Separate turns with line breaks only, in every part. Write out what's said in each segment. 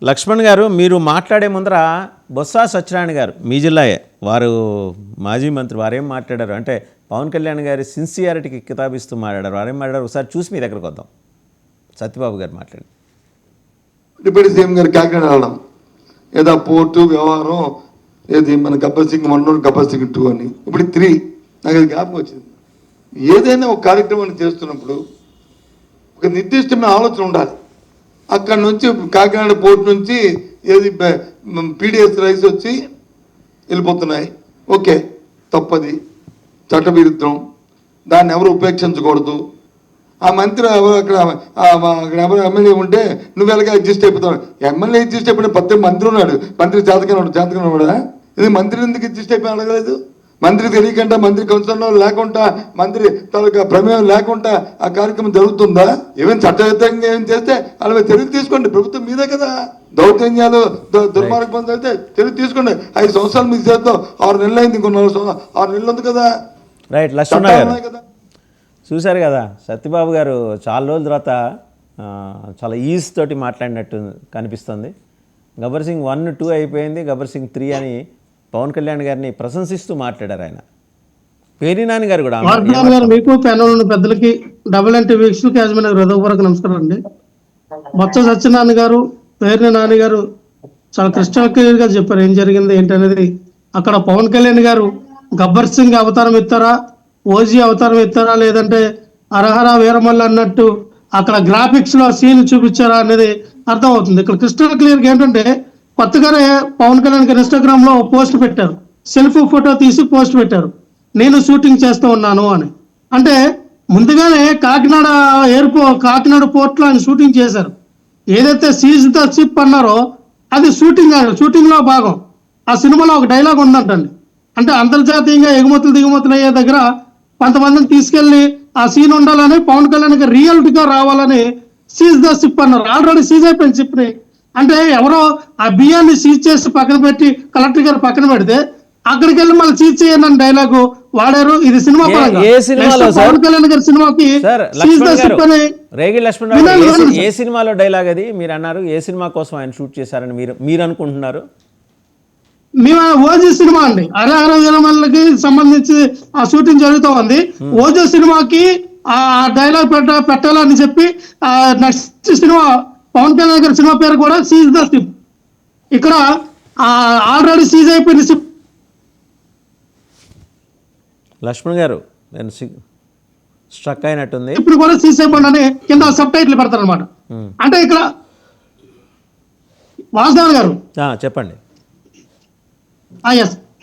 లక్ష్మణ్ గారు, మీరు మాట్లాడే ముందర బొత్స సత్యనారాయణ గారు మీ జిల్లాయే, వారు మాజీ మంత్రి, వారేం మాట్లాడారు అంటే పవన్ కళ్యాణ్ గారి సిన్సియారిటీకి కితాబిస్తూ మాట్లాడారు. వారేం మాట్లాడారు ఒకసారి చూసి మీ దగ్గరకు వద్దాం. సత్యబాబు గారు మాట్లాడి
డిప్యూటీ సీఎం గారు కాకినాడ వెళ్ళడం, ఏదో పోర్టు వ్యవహారం, ఏది మన గబ్బర్ సింగ్ 1 గబ్బర్ సింగ్ 2 అని, ఇప్పుడు 3. నాకు అది జ్ఞాపకం వచ్చింది. ఏదైనా ఒక కార్యక్రమాన్ని చేస్తున్నప్పుడు ఒక నిర్దిష్టమైన ఆలోచన ఉండాలి. అక్కడ నుంచి కాకినాడ పోర్టు నుంచి ఏది పీడిఎస్ రైస్ వచ్చి వెళ్ళిపోతున్నాయి, ఓకే, తప్పది, చట్టవిరుద్ధం, దాన్ని ఎవరు ఉపేక్షించకూడదు. ఆ మంత్రి అక్కడ ఎవరు ఎమ్మెల్యే ఉంటే నువ్వు ఎలాగ అడ్జస్ట్ అయిపోతావు? ఎమ్మెల్యే అడ్జస్ట్ అయిపోయిన పెద్ద మంత్రి ఉన్నాడు, మంత్రి చేతకనే ఉన్నాడా? ఇది మంత్రి ఎందుకు అడ్జస్ట్ అయిపోయి అడగలేదు? మంత్రి తెలియకుండా, మంత్రి కౌన్సిలర్ లేకుండా, మంత్రి తాలూకా ప్రమేయం లేకుండా ఆ కార్యక్రమం జరుగుతుందా? ఏమైనా చట్టయుతంగా ఏం చేస్తే అలా చర్యలు తీసుకోండి. ప్రభుత్వం మీదే కదా. దౌర్జన్యాలు, దుర్మార్గం అయితే చర్యలు తీసుకోండి. 5 సంవత్సరాలు మీకు చేద్దాం, 6 నెలలు అయింది, ఇంకో 6 నెలలు ఉంది కదా.
రైట్. లక్ష్మణ్ గారు చూశారు కదా, సత్యబాబు గారు చాలా రోజుల తర్వాత చాలా ఈజ్ తోటి మాట్లాడినట్టు కనిపిస్తుంది. గబ్బర్ సింగ్ 1, 2 అయిపోయింది, గబ్బర్ సింగ్ 3 అని పవన్ కళ్యాణ్ గారిని ప్రశంసిస్తూ మాట్లాడారు ఆయన. పేర్ని నాని గారు కూడా
మీకు ప్యానల్ పెద్దలకి డబుల్ వీక్షకులకి యాజమాన్య హృదయపూర్వక నమస్కారం అండి. బొత్స సత్యనారాయణ గారు, పేర్ని నాని గారు చాలా క్రిస్టల్ క్లియర్ గా చెప్పారు ఏం జరిగింది ఏంటనేది. అక్కడ పవన్ కళ్యాణ్ గారు గబ్బర్ సింగ్ అవతారం ఇస్తారా, ఓజీ అవతారం ఇస్తారా, లేదంటే అరహర వీరమల్ల అన్నట్టు అక్కడ గ్రాఫిక్స్ లో సీన్ చూపించారా అనేది అర్థం అవుతుంది. ఇక్కడ క్రిస్టల్ క్లియర్ గా ఏంటంటే కొత్తగానే పవన్ కళ్యాణ్ గారు ఇన్స్టాగ్రామ్ లో పోస్ట్ పెట్టారు, సెల్ఫీ ఫోటో తీసి పోస్ట్ పెట్టారు, నేను షూటింగ్ చేస్తూ ఉన్నాను అని. అంటే ముందుగానే కాకినాడ పోర్ట్ లో ఆయన షూటింగ్ చేశారు. ఏదైతే సీజ్ ద షిప్ అన్నారో అది షూటింగ్ లో భాగం. ఆ సినిమాలో ఒక డైలాగ్ ఉందంటండి, అంటే అంతర్జాతీయంగా దిగుమతులు అయ్యే దగ్గర కొంతమందిని తీసుకెళ్లి ఆ సీన్ ఉండాలని, పవన్ కళ్యాణ్ గారు రియాలిటీగా రావాలని సీజ్ ద షిప్ అన్నారు. ఆల్రెడీ సీజ్ అయిపోయింది షిప్ ని. అంటే ఎవరో ఆ బియ్యాన్ని సీజ్ చేసి పక్కన పెట్టి కలెక్టర్ గారు పక్కన పెడితే అక్కడికి వెళ్ళి మళ్ళీ సీజ్ చేయనని డైలాగు వాడారు. ఇది సినిమా పవన్ కళ్యాణ్ గారి సినిమాకి
ఏ సినిమాలో డైలాగ్ అది మీరు అన్నారు? ఏ సినిమా కోసం ఆయన షూట్ చేశారని మీరు అనుకుంటున్నారు?
మేము ఓజీ సినిమా అండి, అరహర వీరమల్లకి సంబంధించి ఆ షూటింగ్ జరుగుతూ ఉంది. ఓజీ సినిమాకి ఆ డైలాగ్ పెట్టాలని చెప్పి నెక్స్ట్ సినిమా పవన్ కళ్యాణ్ గారి సినిమా పేరు కూడా సీజ్ ద షిప్. ఇక్కడ ఆల్రెడీ సీజ్ అయిపోయిన షిప్.
లక్ష్మణ్ గారు నేను స్ట్రక్ అయినట్టుంది.
ఇప్పుడు కూడా సీజ్ అయిపోయింది అని కింద సబ్ టైటిల్ పెడతారు అనమాట. అంటే ఇక్కడ వాసుదేవన్ గారు
చెప్పండి.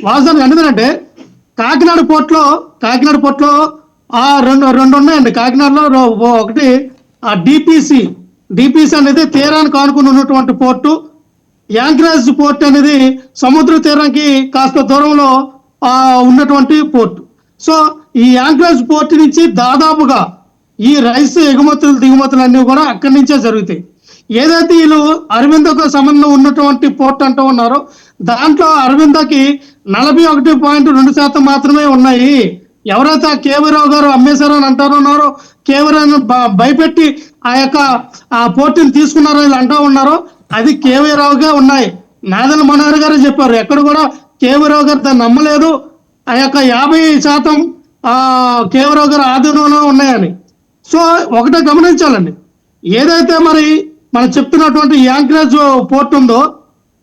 వాసుదేవన్ ఎందుకంటే కాకినాడ పోర్ట్లో రెండు ఉన్నాయండి. కాకినాడలో ఒకటి డిపిసి అనేది తీరానికి ఆనుకుని ఉన్నటువంటి పోర్టు, యాంకరేజ్ పోర్ట్ అనేది సముద్ర తీరానికి కాస్త దూరంలో ఉన్నటువంటి పోర్టు. సో ఈ యాంకరేజ్ పోర్ట్ నుంచి దాదాపుగా ఈ రైస్ దిగుమతులు అన్ని కూడా అక్కడి నుంచే జరుగుతాయి. ఏదైతే వీళ్ళు అరవిందకు సంబంధం ఉన్నటువంటి పోర్ట్ అంటూ ఉన్నారో దాంట్లో అరవిందకి 41.2% మాత్రమే ఉన్నాయి. ఎవరైతే కేవీరావు గారు అమ్మేశారని అంటారన్నారో, కేవీరావు భయపెట్టి ఆ పోర్టుని తీసుకున్నారో వీళ్ళు అంటూ ఉన్నారో అది కేవీరావుగా ఉన్నాయి. నాదెల మనోహర్ గారు చెప్పారు, ఎక్కడ కూడా కేవీరావు గారు దాన్ని నమ్మలేదు, 50% కేవీరావు గారు ఆధీనంలో ఉన్నాయని. సో ఒకటే గమనించాలండి, ఏదైతే మరి మనం చెప్తున్నటువంటి యాంకరేజ్ పోర్టు ఉందో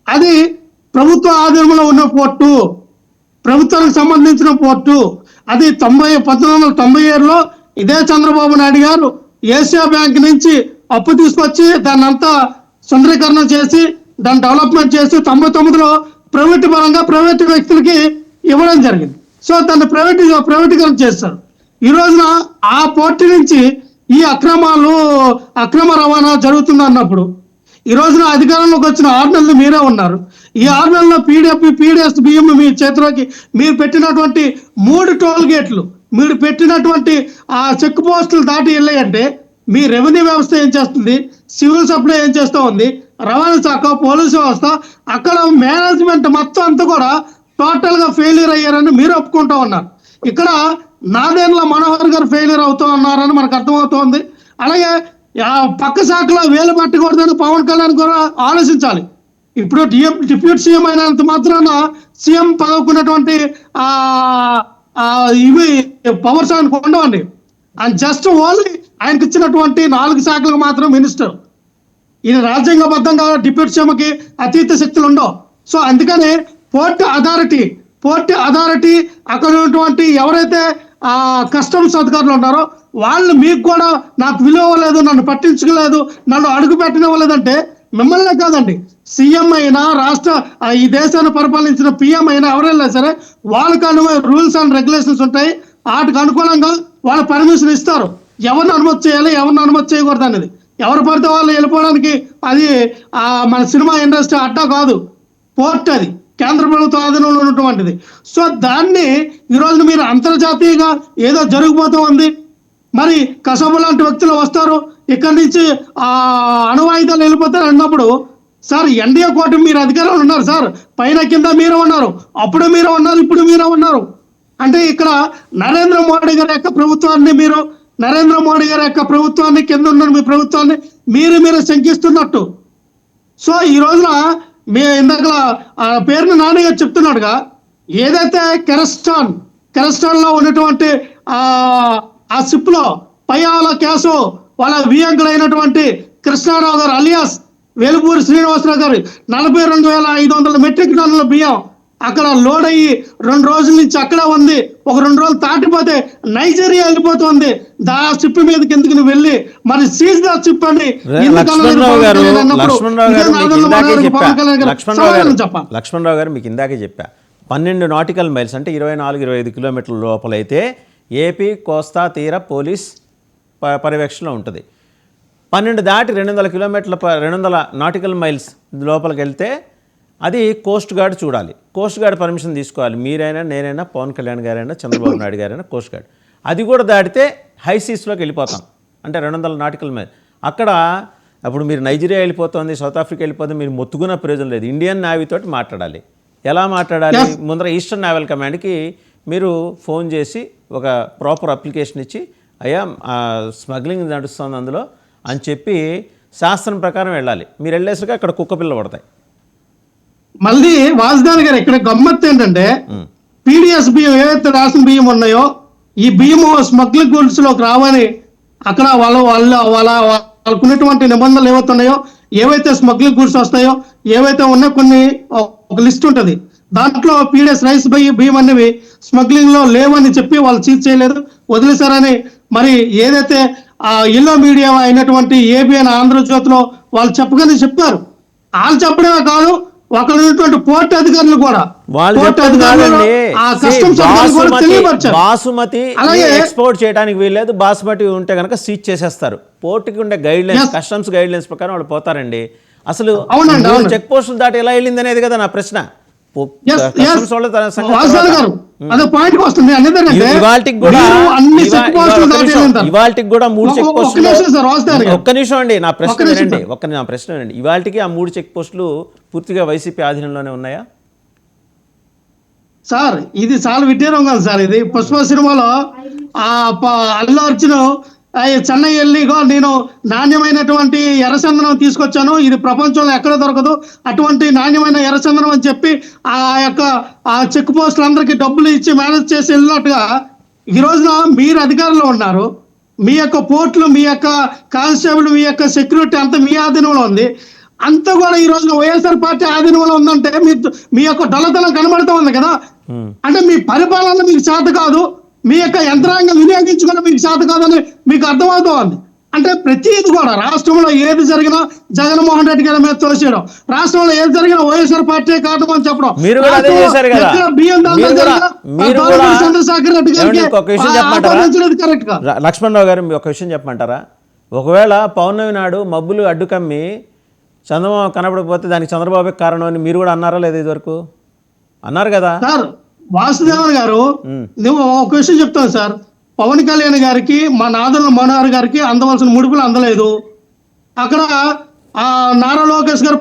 అది ప్రభుత్వ ఆధీనంలో ఉన్న పోర్టు, ప్రభుత్వానికి సంబంధించిన పోర్టు. అది 1997లో ఇదే చంద్రబాబు నాయుడు గారు ఏషియా బ్యాంక్ నుంచి అప్పు తీసుకొచ్చి దాన్ని అంతా సుందరీకరణ చేసి దాన్ని డెవలప్మెంట్ చేసి 99లో ప్రైవేట్ వ్యక్తులకి ఇవ్వడం జరిగింది. సో దాన్ని ప్రైవేటీకరణ చేస్తారు. ఈ రోజున ఆ పోర్టు నుంచి ఈ అక్రమ రవాణా జరుగుతుంది అన్నప్పుడు ఈ రోజున అధికారంలోకి వచ్చిన 6 నెలలు మీరే ఉన్నారు. ఈ 6 నెలల్లో పీడిఎస్ బియ్యం మీ చేతిలోకి మీరు పెట్టినటువంటి 3 టోల్ గేట్లు, మీరు పెట్టినటువంటి ఆ చెక్ పోస్టులు దాటి వెళ్ళాయంటే మీ రెవెన్యూ వ్యవస్థ ఏం చేస్తుంది, సివిల్ సప్లై ఏం చేస్తూ ఉంది, రవాణా శాఖ, పోలీసు వ్యవస్థ, అక్కడ మేనేజ్మెంట్ మొత్తం అంతా కూడా టోటల్ గా ఫెయిల్యూర్ అయ్యారని మీరు ఒప్పుకుంటూ ఉన్నారు. ఇక్కడ నాదెండ్ల మనోహర్ గారు ఫెయిల్యూర్ అవుతూ ఉన్నారని మనకు అర్థమవుతోంది. అలాగే పక్క శాఖలో వేలు పట్టకూడదని పవన్ కళ్యాణ్ కూడా ఆలోచించాలి. ఇప్పుడు డిప్యూటీ సీఎం అయినంత మాత్రాన సీఎం పదవుకున్నటువంటి ఇవి పవర్స్ ఆయనకు ఉండవండి. అండ్ జస్ట్ ఓన్లీ ఆయనకు ఇచ్చినటువంటి 4 శాఖలకు మాత్రం మినిస్టర్. ఇది రాజ్యాంగబద్ధంగా డిప్యూటీ సీఎంకి అతీత శక్తులు ఉండవు. సో అందుకని పోర్ట్ అథారిటీ అక్కడ ఉన్నటువంటి ఎవరైతే కస్టమ్స్ అధికారులు ఉన్నారో వాళ్ళు మీకు కూడా నాకు విలువ లేదు, నన్ను పట్టించుకోలేదు, నన్ను అడుగు పెట్టనివ్వలేదంటే మిమ్మల్నే కాదండి, సీఎం అయినా ఈ దేశాన్ని పరిపాలించిన పిఎం అయినా ఎవరైనా సరే వాళ్ళకు రూల్స్ అండ్ రెగ్యులేషన్స్ ఉంటాయి. వాటికి అనుకూలంగా వాళ్ళు పర్మిషన్ ఇస్తారు. ఎవరిని అనుమతి చేయాలి, ఎవరిని అనుమతి చేయకూడదు అనేది. ఎవరు పడితే వాళ్ళు వెళ్ళిపోవడానికి అది మన సినిమా ఇండస్ట్రీ అడ్డా కాదు, పోర్ట్ అది కేంద్ర ప్రభుత్వ ఆధీనంలో ఉన్నటువంటిది. సో దాన్ని ఈరోజు మీరు అంతర్జాతీయంగా ఏదో జరిగిపోతూ ఉంది. మరి కసబు లాంటి వ్యక్తులు వస్తారు, ఇక్కడి నుంచి అణువాయుధాలు వెళ్ళిపోతారు అన్నప్పుడు సార్ ఎన్డీఏ కూటమి మీరు అధికారంలో ఉన్నారు సార్, పైన కింద మీరే ఉన్నారు, అప్పుడు మీరే ఉన్నారు, ఇప్పుడు మీరే ఉన్నారు. అంటే ఇక్కడ నరేంద్ర మోడీ గారి యొక్క ప్రభుత్వాన్ని కింద ఉన్న మీ ప్రభుత్వాన్ని మీరు శంకిస్తున్నట్టు. సో ఈ రోజున మీ ఇందాక పేరుని నాన్నగారు చెప్తున్నాడుగా, ఏదైతే కెరస్టాన్ లో ఉన్నటువంటి ఆ షిప్ లో పయ్యాల కేసు వాళ్ళ వియంకుడైనటువంటి కృష్ణారావు గారు అలియాస్ వేలుపూరి శ్రీనివాసరావు గారు 42,500 మెట్రిక్ టన్నుల బియ్యం అక్కడ లోడ్ అయ్యి 2 రోజుల నుంచి అక్కడే ఉంది. ఒక 2 రోజులు దాటిపోతే నైజీరియా వెళ్ళిపోతుంది. షిప్ మీదకి ఎందుకు వెళ్ళి మరి సీజ్ ద షిప్ అని
లక్ష్మణరావు గారు మీకు ఇందాకే చెప్పా, 12 నాటికల్ మైల్స్ అంటే 24-25 కిలోమీటర్ల లోపలైతే ఏపీ కోస్తా తీర పోలీస్ పర్యవేక్షణలో ఉంటుంది. 12 దాటి 200 నాటికల్ మైల్స్ లోపలికి వెళ్తే అది కోస్ట్ గార్డ్ చూడాలి, కోస్ట్ గార్డ్ పర్మిషన్ తీసుకోవాలి. మీరైనా, నేనైనా, పవన్ కళ్యాణ్ గారైనా, చంద్రబాబు నాయుడు గారైనా కోస్ట్ గార్డ్. అది కూడా దాటితే హై సీస్లోకి వెళ్ళిపోతాం. అంటే 200 నాటికల్ మైల్ అక్కడ. అప్పుడు మీరు నైజీరియా వెళ్ళిపోతుంది, సౌత్ ఆఫ్రికా వెళ్ళిపోతుంది, మీరు మొత్తుకున్న ప్రయోజనం లేదు. ఇండియన్ నేవీ తోటి మాట్లాడాలి. ఎలా మాట్లాడాలి? ముందర ఈస్టర్న్ నేవల్ కమాండ్కి మీరు ఫోన్ చేసి ఒక ప్రాపర్ అప్లికేషన్ ఇచ్చి, అయ్యా స్మగ్లింగ్ నడుస్తుంది అందులో అని చెప్పి శాస్త్రం ప్రకారం వెళ్ళాలి. మీరు వెళ్ళేసరికి అక్కడ కుక్క పిల్ల పడతాయి.
మళ్ళీ వాసుదేవ్ గారు ఇక్కడ గమ్మత్తు ఏంటంటే, పీడిఎస్ బియ్యం ఏవైతే రేషన్ బియ్యం ఉన్నాయో ఈ బియ్యం స్మగ్లింగ్ గూడ్స్ లోకి రావని అక్కడ వాళ్ళకున్నటువంటి నిబంధనలు ఏవైతే ఉన్నాయో, ఏవైతే స్మగ్లింగ్ గూడ్స్ వస్తాయో, ఏవైతే ఉన్నాయో కొన్ని ఒక లిస్ట్ ఉంటుంది. దాంట్లో పీడిఎస్ రైస్ బియ్యం అనేవి స్మగ్లింగ్ లో లేవని చెప్పి వాళ్ళు చీజ్ చేయలేదు, వదిలేశారని మరి ఏదైతే ఎల్లో మీడియా అయినటువంటి ఏబిఎన్ ఆంధ్రజ్యోతిలో వాళ్ళు చెప్పారు. వాళ్ళు చెప్పడమే కాదు, ఒకరు పోర్ట్ అధికారులు కూడా
బాసుమతి ఎక్స్పోర్ట్ చేయడానికి వీల్లేదు, బాసుమతి ఉంటే కనుక సీజ్ చేసేస్తారు. పోర్టుకి ఉండే guide lines, customs guide lines ప్రకారం వాళ్ళు పోతారండి. అసలు చెక్ పోస్టులు దాటి ఎలా వెళ్ళింది అనేది కదా నా ప్రశ్న. ఇవాళకి కూడా 3 చెక్ పోస్టులు. ఒక్క నిమిషం అండి, నా ప్రశ్న వినండి. ఇవాళకి ఆ 3 చెక్ పోస్టులు పూర్తిగా వైసీపీ ఆధీనంలోనే ఉన్నాయా
సార్? ఇది చాలా విడ్డూరం కాదు సార్. ఇది పుష్ప సినిమాలో అల్లు అర్జున్ చెన్నై వెళ్ళిగో నేను నాణ్యమైనటువంటి ఎర్రచందనం తీసుకొచ్చాను, ఇది ప్రపంచంలో ఎక్కడ దొరకదు, అటువంటి నాణ్యమైన ఎర్రచందనం అని చెప్పి ఆ చెక్ పోస్టులందరికీ డబ్బులు ఇచ్చి మేనేజ్ చేసి వెళ్ళినట్టుగా ఈ రోజున మీరు అధికారంలో ఉన్నారు. మీ యొక్క పోర్టులు, మీ యొక్క కానిస్టేబుల్, మీ యొక్క సెక్యూరిటీ అంతా మీ ఆధీనంలో ఉంది. అంతా కూడా ఈ రోజున వైఎస్ఆర్ పార్టీ ఆధీనంలో ఉందంటే మీ యొక్క డొల్లతనం కనబడుతూ ఉంది కదా. అంటే మీ పరిపాలన మీకు చేత కాదు, మీ యొక్క యంత్రాంగం వినియోగించుకుని మీకు చేత కాదని మీకు అర్థమవుతోంది. అంటే ప్రతిది కూడా రాష్ట్రంలో ఏది జరిగినా జగన్మోహన్ రెడ్డి గారి మీద తోసేయడం, రాష్ట్రంలో ఏది జరిగినా వైఎస్ఆర్ పార్టీ కారణం అని చెప్పడం. చంద్రశేఖర్ రెడ్డి గారికి కరెక్ట్ గా.
లక్ష్మణరావు గారు ఒక విషయం చెప్పమంటారా? ఒకవేళ పౌర్ణమి నాడు మబ్బులు అడ్డుకమ్మి చంద్రబాబు కనబడకపోతే దానికి చంద్రబాబు కారణం అని మీరు కూడా అన్నారా లేదా? ఇదివరకు అన్నారు కదా
సార్. వాసుదేవన్ గారు నువ్వు ఒక విషయం చెప్తాను సార్, పవన్ కళ్యాణ్ గారికి మా నాదల మనోహర్ గారికి అందవలసిన ముడుపులు అందలేదు. అక్కడ నారా లోకేష్ గారు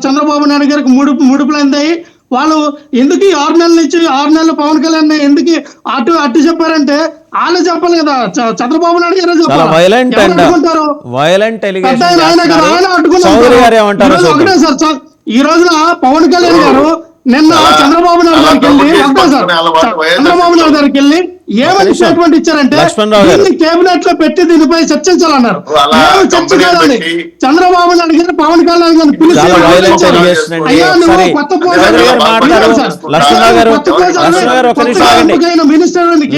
చంద్రబాబు నాయుడు గారికి ముడుపులు అందాయి. వాళ్ళు ఎందుకు 6 నెలల నుంచి 6 నెలలు పవన్ కళ్యాణ్ ఎందుకు అటు చెప్పారంటే వాళ్ళే చెప్పాలి కదా. చంద్రబాబు నాయుడు గారే
చాలా
చెప్పాలి.
వైలెంట్
ఎవరు
అండ్
అడ్డుకుంటారు?
వైలెంట్
పెద్ద
ఎలిగేషన్
ఆయన ఆయన కదా, ఆయన అడ్డుకున్నారు.
చౌదరి గారు ఏమంటారు
ఈరోజు ఒకటే సార్, ఈ రోజున పవన్ కళ్యాణ్ గారు నిన్న చంద్రబాబు నాయుడు గారికి వెళ్ళి ఒకటే సార్, చంద్రబాబు నాయుడు గారికి వెళ్ళి ఏమని స్టేట్మెంట్ ఇచ్చారంటే
లక్ష్మణరావు గారు.
దీన్ని కేబినెట్ లో పెట్టి దీనిపై చర్చించాలన్నారు. ఏమి చర్చ కాదండి. చంద్రబాబు నాయుడు గారు పవన్ కళ్యాణ్ గారిని పిలిచి
చాలా violent
మాట్లాడారు.
allegation అండి.
అయ్యా, నువ్వు
ఒకసారి
కొత్త
చౌదరి గారు మాట్లాడారు. లక్ష్మణరావు గారు, లక్ష్మణరావు గారు ఒక నిమిషం ఆగండి.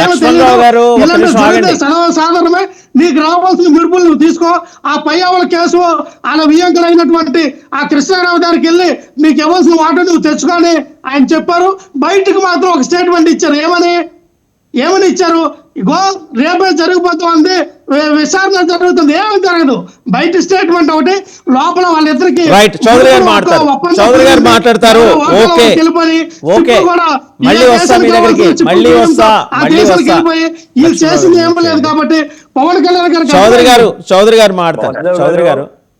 లక్ష్మణరావు గారు ఒక నిమిషం ఆగండి.
సాధారణమే నీకు రావాల్సిన మిడుపులు నువ్వు తీసుకో. ఆ పయ్యావుల కేసు ఆయన వియంకులైనటువంటి ఆ కృష్ణారావు గారికి వెళ్ళి నీకు ఇవ్వాల్సిన వాటర్ నువ్వు తెచ్చుకొని ఆయన చెప్పారు. బయటకు మాత్రం ఒక స్టేట్మెంట్ ఇచ్చారు. ఏమని ఇచ్చారు? ఇగో రేపే జరిగిపోతుంది, విచారణ జరుగుతుంది. ఏమీ జరగదు. బయట స్టేట్మెంట్ ఒకటి, లోపల వాళ్ళిద్దరికి
రైట్. చౌదరి గారు మాట్లాడతారు. చౌదరి గారు మాట్లాడతారు. ఓకే ఓకే, మళ్ళీ వస్తా మీ దగ్గరికి, మళ్ళీ వస్తా.
ఇది చేసింది ఏం లేదు కాబట్టి పవన్ కళ్యాణ్ గారు
చౌదరి గారు మాట్లాడతారు. చౌదరి గారు